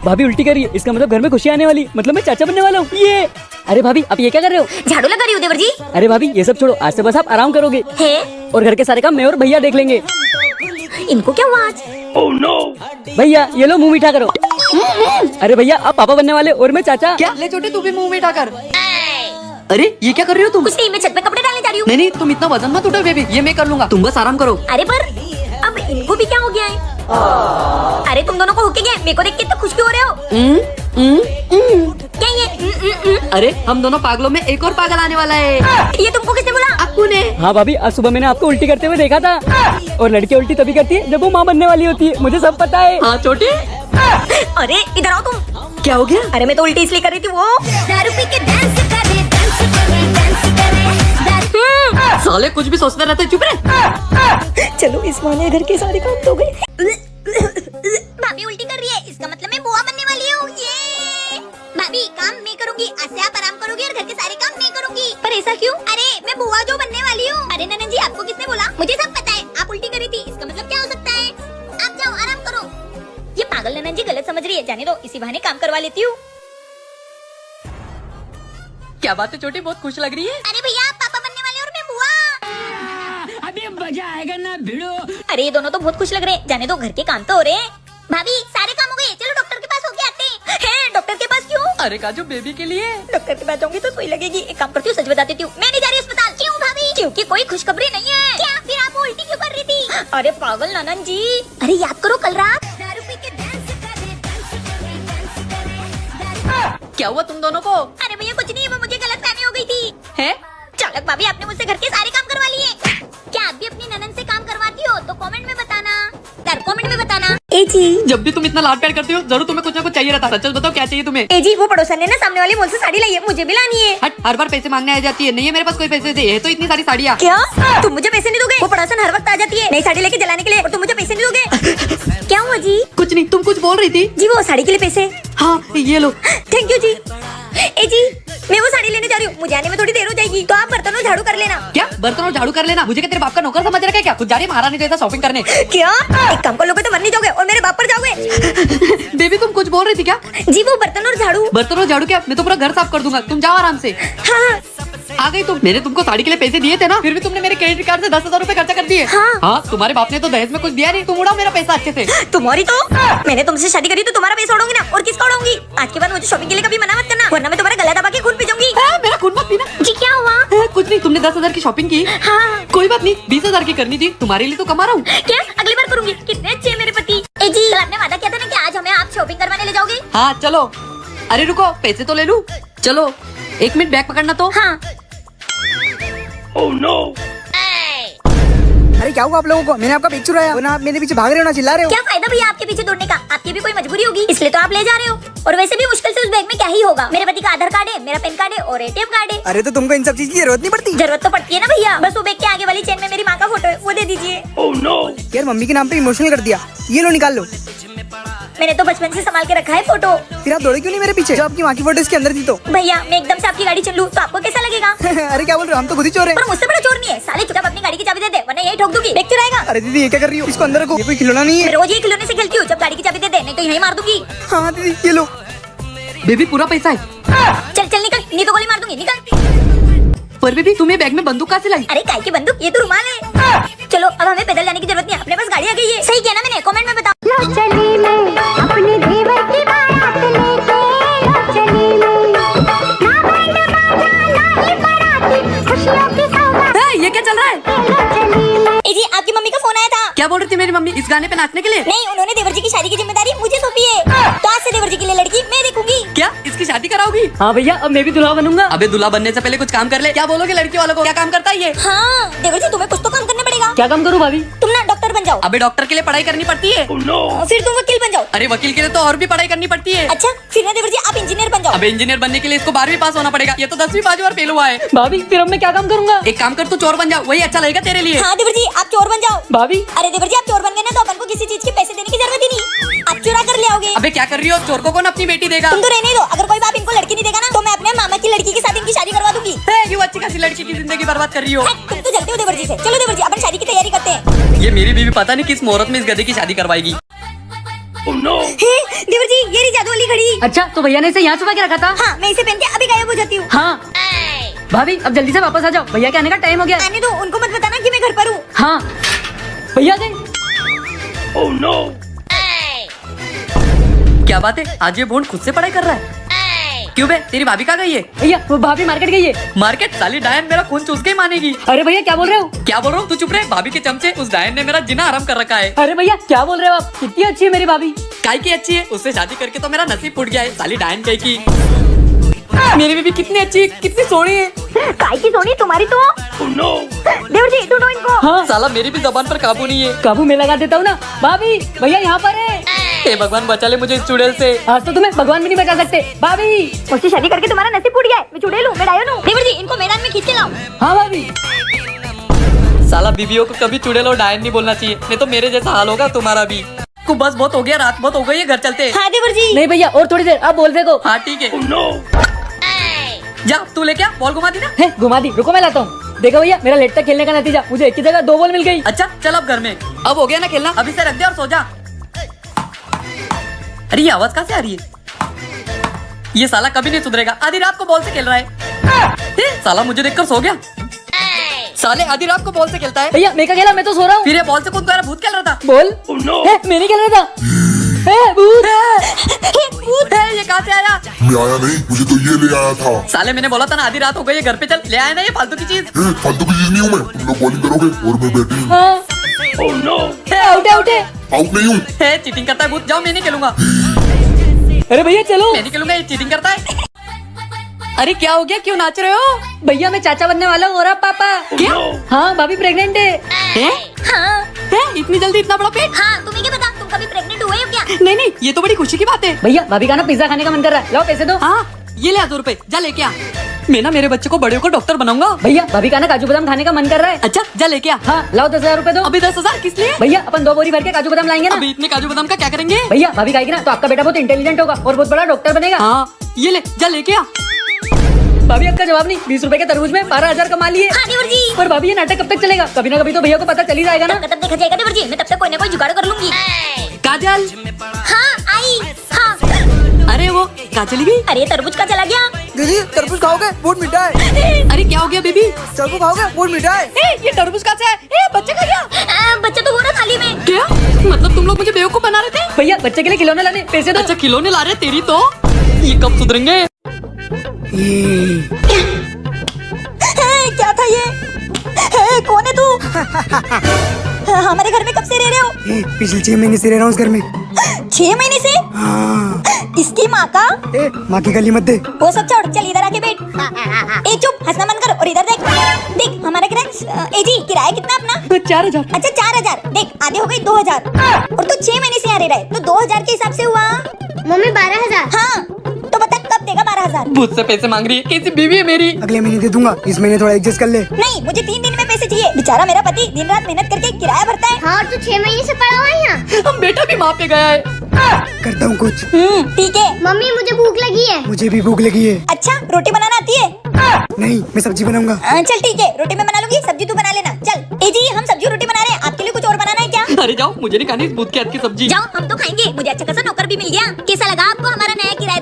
भाभी उल्टी करिए, इसका मतलब घर में खुशी आने वाली, मतलब मैं चाचा बनने वाला हूँ। ये अरे भाभी आप ये क्या कर रहे हो? झाड़ू लगा रही हूँ देवर जी। अरे भाभी ये सब छोड़ो, आज से बस आप आराम करोगे है और घर के सारे काम मैं और भैया देख लेंगे। इनको क्या हुआ आज? भैया ये लो मुंह मीठा करो। अरे भैया आप पापा बनने वाले और मैं चाचा। क्या ले छोटे, तू भी मुंह मीठा कर। अरे ये क्या कर रही हो तुम? कुछ नहीं, मैं छत पे कपड़े डालने जा रही हूँ। नहीं तुम इतना वजन मत उठाओ बेबी, ये मैं कर लूंगा, तुम बस आराम करो। अरे पर अब इनको भी क्या हो गया है? अरे तुम दोनों को हो गया, मेरे को देख के तो खुश क्यों हो रहे हो? क्या ये? अरे हम दोनों पागलों में एक और पागल आने वाला है। ये तुमको किसने बोला? अप्पू ने। हाँ भाभी आज सुबह मैंने आपको उल्टी करते हुए देखा था, और लड़की उल्टी तभी करती है जब वो माँ बनने वाली होती है, मुझे सब पता है। हाँ छोटे, अरे इधर आओ तुम। क्या हो गया? अरे मैं तो उल्टी इसलिए कर रही थी, वो दारू पी के डांस करे, डांस करे, डांस करे। साले कुछ भी सोचते रहते, चुप रहे। चलो इस माने घर के सारे काम तो गए। भाभी उल्टी कर रही है, इसका मतलब मैं बुआ बनने वाली हूँ। ये भाभी काम मैं करूँगी, आज से आप आराम करोगी और घर के सारे काम मैं करूँगी। पर ऐसा क्यों? अरे मैं बुआ जो बनने वाली हूँ। अरे ननन जी आपको किसने बोला? मुझे सब पता है, आप उल्टी करी थी, इसका मतलब क्या हो सकता है? आप जाओ आराम करो। ये पागल ननन जी गलत समझ रही है, जाने दो, इसी बहाने काम करवा लेती हूँ। क्या बात है छोटी, बहुत खुश लग रही है। अरे भैया आप पापा बनने वाले और मैं बुआ। अभी मजा आएगा ना भिड़ो। अरे ये दोनों तो बहुत खुश लग रहे हैं, जाने दो, घर के काम तो हो रहे हैं। भाभी सारे काम हो गए, चलो डॉक्टर के पास होके आते हैं। डॉक्टर के पास क्यों? अरे काजू बेबी के लिए। डॉक्टर के पास जाऊंगी तो सुई लगेगी। एक काम करती हूँ, सच बता देती हूँ, मैं नहीं जा रही अस्पताल। क्यों भाभी? क्योंकि कोई खुशखबरी नहीं है। क्या? फिर आप उल्टी क्यों कर रही थी? अरे पागल ननन जी, अरे याद करो कल रात दारू पी के डांस करे, डांस करे, डांस करे। क्या हुआ तुम दोनों को? अरे भैया कुछ नहीं, वो मुझे गलतफहमी हो गई थी। है? चालक भाभी आपने मुझसे घर के सारे काम करवा लिए। क्या आप भी अपनी ननन से काम करवाती हो? तो कमेंट में बताना, यार कमेंट में बताना। ए जी जब भी तुम इतना लाड प्यार करती हो, जरूर तुम्हें कुछ ना कुछ चाहिए रहता है। सच बताओ क्या चाहिए तुम्हें? ए जी वो पड़ोसन ने ना सामने वाली मॉल से साड़ी लाई है, मुझे भी लानी है। हट, हर बार पैसे मांगने आ जाती है। नहीं है मेरे पास कोई पैसे, दे है तो इतनी सारी साड़ियाँ। क्या तुम मुझे पैसे नहीं दोगे? वो पड़ोसन हर वक्त आ जाती है नई साड़ी लेके जलाने के लिए, और तुम मुझे पैसे नहीं दोगे? क्या हुआ जी? कुछ नहीं, तुम कुछ बोल रही थी। जी वो साड़ी के लिए पैसे। हाँ ये लो। थैंक यू जी। ए जी मैं वो साड़ी लेने जा रही हूँ, मुझे आने में थोड़ी देर हो जाएगी, तो आप बर्तनों झाड़ू कर लेना। क्या बर्तन और झाड़ू कर लेना? मुझे क्या तेरे बाप का नौकर समझ रखा है क्या? खुद जा रही है महारानी जैसा शॉपिंग करने। क्या एक काम कर लोगे तो मर नहीं जाओगे और मेरे बाप पर जाओगे। बेबी तुम कुछ बोल रही थी क्या? जी वो बर्तन और झाड़ू। बर्तन और झाड़ू क्या? मैं तो पूरा घर साफ कर दूंगा, तुम जाओ आराम से। हाँ आ गई तुम। मैंने तुमको साड़ी के लिए पैसे दिए थे ना, फिर भी तुमने मेरे क्रेडिट कार्ड से 10,000 रूपए खर्चा कर दिए। हाँ। तुम्हारे बाप ने तो दहेज में कुछ दिया नहीं, तुम उड़ाओ मेरा पैसा अच्छे से। तुम्हारी तो मैंने तुमसे शादी करी तो तुम्हारा पैसा उड़ाऊंगी ना, और किसका उड़ाऊंगी? आज के बाद मुझे शॉपिंग के लिए कभी मना मत करना, वरना मैं तुम्हारा गला दबा के खून पी जाऊंगी। मेरा खून मत पीना। जी क्या हुआ? कुछ नहीं, तुमने 10,000 की शॉपिंग की। हाँ कोई बात नहीं, 20,000 की करनी थी, तुम्हारे लिए तो कमा रहा हूँ। क्या अगली बार करूंगी? कितने अच्छे हैं मेरे पति। ए जी कल आपने वादा किया था ना कि आज हमें आप शॉपिंग करवाने ले जाओगे। हाँ चलो। अरे रुको, पैसे तो ले लूं। चलो 1 मिनट, बैग पकड़ना तो। हाँ अरे क्या हुआ आप लोगों को? मैंने आपका बैग चुराया, वरना आप मेरे पीछे भाग रहे हो ना चिल्ला रहे हो। क्या फायदा भैया आपके पीछे दौड़ने का? आपकी भी कोई मजबूरी होगी, इसलिए तो आप ले जा रहे हो। और वैसे भी मुश्किल से उस बैग में क्या ही होगा? मेरे पति का आधार कार्ड है, मेरा पैन कार्ड है और ATM कार्ड है। अरे तो तुमको इन सब चीज की जरूरत नहीं पड़ती। जरूरत तो पड़ती है ना भैया, बस वो बैग के आगे वाली चेन में मेरी माँ का फोटो है, वो दे दीजिए। यार मम्मी के नाम पे इमोशनल कर दिया, ये लो निकाल लो। मैंने तो बचपन से संभाल के रखा है फोटो। फिर आप दौड़े क्यों नहीं मेरे पीछे? जब आपकी माँ की फोटो इसके अंदर थी तो। भैया मैं एकदम से आपकी गाड़ी चल लूं तो आपको कैसा लगेगा? अरे क्या बोल रहे हो, हम तो खुद ही चोर हैं। पर मुझसे बड़ा चोर नहीं है साले, चुपचाप अपनी गाड़ी की चाबी दे दे वरना यही ठोक दूंगी। बैग चुराएगा? अरे दीदी ये क्या कर रही हो? इसको अंदर रखो, ये कोई खिलौना नहीं मैं है। रोज ये खिलौने से खेलती हूँ, जब गाड़ी की चाबी दे दे नहीं तो यही मार दूंगी। हाँ दीदी ये लो। बेबी पूरा पैसा है। चल चल निकल, नहीं तो गोली मार दूंगी, निकल। पर बेबी तुम्हें बैग में बंदूक कहाँ से लाई? अरे काय की बंदूक, ये तो रुमाल है। चलो अब हमें पैदल जाने की जरूरत नहीं है, अपने पास गाड़ी आ गई है। सही किया ना मैंने? कमेंट में बताओ। लो चली मैं अपने देवर की बारात लेके, लो चली मैं ना बैंड बाजा ना ही बाराती, खुशियों की सौगात ये क्या चल रहा है? लो चली मैं। ए जी आपकी मम्मी का फोन आया था। क्या बोल रही थी मेरी मम्मी इस गाने पे नाचने के लिए? नहीं उन्होंने देवर जी की शादी की जिम्मेदारी मुझे सौंपी है, तो आज से देवर जी के लिए लड़की मैं देखूंगी। क्या इसकी शादी कराओगी? हाँ भैया अब मैं भी दुल्हा बनूंगा। अबे दूल्हा बनने से पहले कुछ काम कर ले। क्या बोलोगे लड़की वालों को? क्या काम करता है ये? हाँ देवर जी तुम्हें कुछ तो काम करना पड़ेगा। क्या काम करूँ भाभी? तुम ना डॉक्टर बन जाओ। अबे डॉक्टर के लिए पढ़ाई करनी पड़ती है। फिर तुम वकील बन जाओ। अरे वकील के लिए तो और भी पढ़ाई करनी पड़ती है। अच्छा फिर ना देवर जी आप इंजीनियर बन जाओ। अबे इंजीनियर बनने के लिए इसको 12वीं पास होना पड़ेगा, ये तो 10वीं 5 बार फेल हुआ है। भाभी फिर अब मैं क्या काम करूँगा? एक काम कर, तू चोर बन जा, वही अच्छा लगेगा तेरे लिए। हाँ देवर जी आप चोर बन जाओ। भाभी अरे देवर जी आप चोर बन गए ना तो अपन को किसी चीज के पैसे देने की जरूरत ही नहीं, आप चुरा कर ले आओगे। अबे क्या कर रही हो? चोर को कौन अपनी बेटी देगा? तुम तो रहने दो, अगर कोई बाप इनको लड़की नहीं देगा ना तो मैं अपने मामा की लड़की के साथ इनकी शादी करवा दूंगी। यू अच्छी खासी लड़की की जिंदगी बर्बाद कर रही हो। तुम तो जलते हो देवर जी से। चलो देवर जी अपन शादी की तैयारी करते हैं। ये मेरी बीवी पता नहीं किस मुहूर्त में इस गधे की शादी करवाएगी। देवर जी ये रही जादू वाली घड़ी। अच्छा तो भैया ने इसे यहाँ छुपा के रखा था। हाँ मैं इसे पहन के अभी गायब हो जाती हूँ। हाँ भाभी अब जल्दी से वापस आ जाओ, भैया के आने का टाइम हो गया। आने दो, उनको मत बताना कि मैं घर पर हूँ। हाँ भैया गए। क्या बात है, आज ये बोन खुद से पढ़ाई कर रहा है। क्यों बे, तेरी भाभी कहाँ गई है? भैया वो भाभी मार्केट गई है। मार्केट? साली डायन मेरा खून चूस के ही मानेगी। अरे भैया क्या बोल रहे हो? क्या बोल रहा हूँ, तू चुप रहे। भाभी के चमचे, उस डायन ने मेरा जीना आराम कर रखा है। अरे भैया क्या बोल रहे हो आप? कितनी अच्छी है मेरी भाभी। काय की अच्छी है, उससे शादी करके तो मेरा नसीब फूट गया है। साली डायन कहीं की। मेरी बीबी कितनी अच्छी है, कितनी सोहनी है। काय की सोनी तुम्हारी तो। देवर जी ढूंढो इनको। हाँ साला मेरी भी जबान पर काबू नहीं है। काबू में लगा देता हूँ ना। भाभी भैया यहाँ पर है। हे भगवान बचा ले मुझे इस चुड़ैल से। आज तो तुम्हें भगवान भी नहीं बचा सकते। भाभी मुझसे शादी करके तुम्हारा नसीब फूट गया है। मैं चुड़ैल हूँ, मैं डायन हूँ। देवर जी इनको मैदान में खींच के लाओ। हाँ भाभी। साला बीबियों को कभी चुड़ैल और डायन नहीं बोलना चाहिए, नहीं तो मेरे जैसा हाल होगा तुम्हारा भी। को बस बहुत हो गया, रात बहुत हो गई है, घर चलते हैं। हाँ देवर जी। नहीं भैया और थोड़ी देर, आप बोल देखो। हाँ ठीक है। जा तू ले क्या बॉल घुमा दी ना। है घुमा दी, रुको मैं लाता हूँ। देखो भैया मेरा लेट तक खेलने का नतीजा, मुझे एक ही जगह 2 बॉल मिल गई। अच्छा चल अब घर में। अब हो गया ना खेलना, अभी से रख दे और सो जा। अरे ये आवाज कहाँ से आ रही है? ये साला कभी नहीं सुधरेगा, आधी रात को बॉल से खेल रहा है। साला मुझे देखकर सो गया। साले आधी रात को बॉल से खेलता है। भैया मैं क्या खेला, मैं तो सो रहा हूँ। फिर ये बॉल से कौन तुम्हारा भूत खेल रहा था? बोल मैं नहीं खेल रहा था। भूत भूत है, ये कहाँ से आया? मैं आया नहीं, मुझे तो ये ले आया था। साले मैंने बोला था ना आधी रात हो गई है, घर पे चल। ले आया ना ये फालतू की चीज। फालतू की चीज नहीं हूँ मैं, तुम लोग बॉलिंग करोगे और मैं बैटिंग। आउट है आउट है। आउट नहीं हूँ। चीटिंग करता है भूत, जाओ मैं नहीं खेलूंगा। अरे भैया चलो। मैं नहीं खेलूंगा, ये चीटिंग करता है। अरे क्या हो गया, क्यों नाच रहे हो? भैया मैं चाचा बनने वाला हूँ और आप पापा। क्या? हाँ भाभी प्रेग्नेंट है। हैं? हाँ हैं? इतनी जल्दी इतना बड़ा पेट? हाँ तुम्हें क्या पता, तुम कभी प्रेग्नेंट हुए हो क्या? नहीं नहीं, ये तो बड़ी खुशी की बात है। भैया भाभी का ना पिज्जा खाने का मन कर रहा है, लाओ पैसे दो। हाँ ये ले 2 रुपए, जा लेके आ। मैं ना मेरे बच्चे को बड़े होकर डॉक्टर बनाऊंगा। भैया भाभी का ना काजू बादाम खाने का मन कर रहा है। अच्छा जा लेके आ। हाँ लाओ 10,000 रुपए दो। अभी 10,000 किस लिए? भैया अपन 2 बोरी भर के काजू बादाम लाएंगे ना। अभी इतने काजू बादाम का क्या करेंगे? भैया भाभी खाएगी ना तो आपका बेटा बहुत इंटेलिजेंट होगा और बहुत बड़ा डॉक्टर बनेगा। हाँ ये ले, जा लेके आ। भाभी आपका जवाब नहीं, 20 रुपए के तरबूज में 12,000 कमा लिए। हाँ देवर जी। पर भाभी ये नाटक कब तक चलेगा? कभी ना कभी तो भैया को पता चल ही जाएगा ना। तब तक देखा जाएगा देवर जी, मैं तब तक कोई ना कोई जुगाड़ कर लूंगी। काजल। हाँ आई। हाँ अरे वो कहाँ चली गई? अरे तरबूज का चला गया। दीदी तरबूज खाओगे? बहुत मीठा है। अरे क्या हो गया बेबी? तरबूज खाओगे? बहुत मीठा है। ये तरबूज कहाँ से है? बच्चे का क्या? बच्चा तो वो ना थाली में। क्या मतलब तुम लोग मुझे बेवकूफ बना रहे थे? भैया बच्चे के लिए खिलौने लाने पैसे दो। अच्छा खिलौने ला रहे, तेरी तो ये कब सुधरेंगे? क्या था ये? कौन है तू? हमारे घर में कब से रह रहे हो? पिछले 6 महीने से रह रहा हूँ इस घर में। 6 महीने से? हाँ। इसकी माँ का? माँ की गली मत दे। वो सब छोड़, चल इधर आके बैठ। ए चुप, हंसना बंद कर और इधर देख। देख हमारा किराया। ए जी किराया कितना अपना? 4,000। अच्छा 4,000। देख आधे हो गई 2,000 और तू 6 महीने से यहाँ रह रहा है तो 2,000 के हिसाब से हुआ। मम्मी 12,000। हाँ तो बता कब देगा 12,000? मुझसे पैसे मांग रही है, कैसी बीवी है मेरी? अगले महीने दे दूंगा, इस महीने थोड़ा एडजस्ट कर ले। नहीं मुझे 3 दिन में पैसे चाहिए। बेचारा मेरा पति दिन रात मेहनत करके किराया भरता है। हाँ और तू 6 महीने से पड़ा हुआ है यहाँ। हम बेटा भी वहाँ पे गया है। करता हूँ कुछ। ठीक है। मम्मी मुझे भूख लगी है। मुझे भी भूख लगी है। अच्छा रोटी बनाना आती है? नहीं मैं सब्जी बनाऊंगा। चल ठीक है, रोटी मैं बना लूंगी, सब्जी तू बना लेना। चल ए जी हम सब्जी रोटी बना रहे हैं, आपके लिए कुछ और बनाना है क्या? अरे जाओ, मुझे नहीं खानी इस भूत के हाथ की सब्जी। जाओ हम तो खाएंगे, मुझे अच्छा खासा नौकर भी मिल गया। कैसा लगा आपको हमारा नया किराया?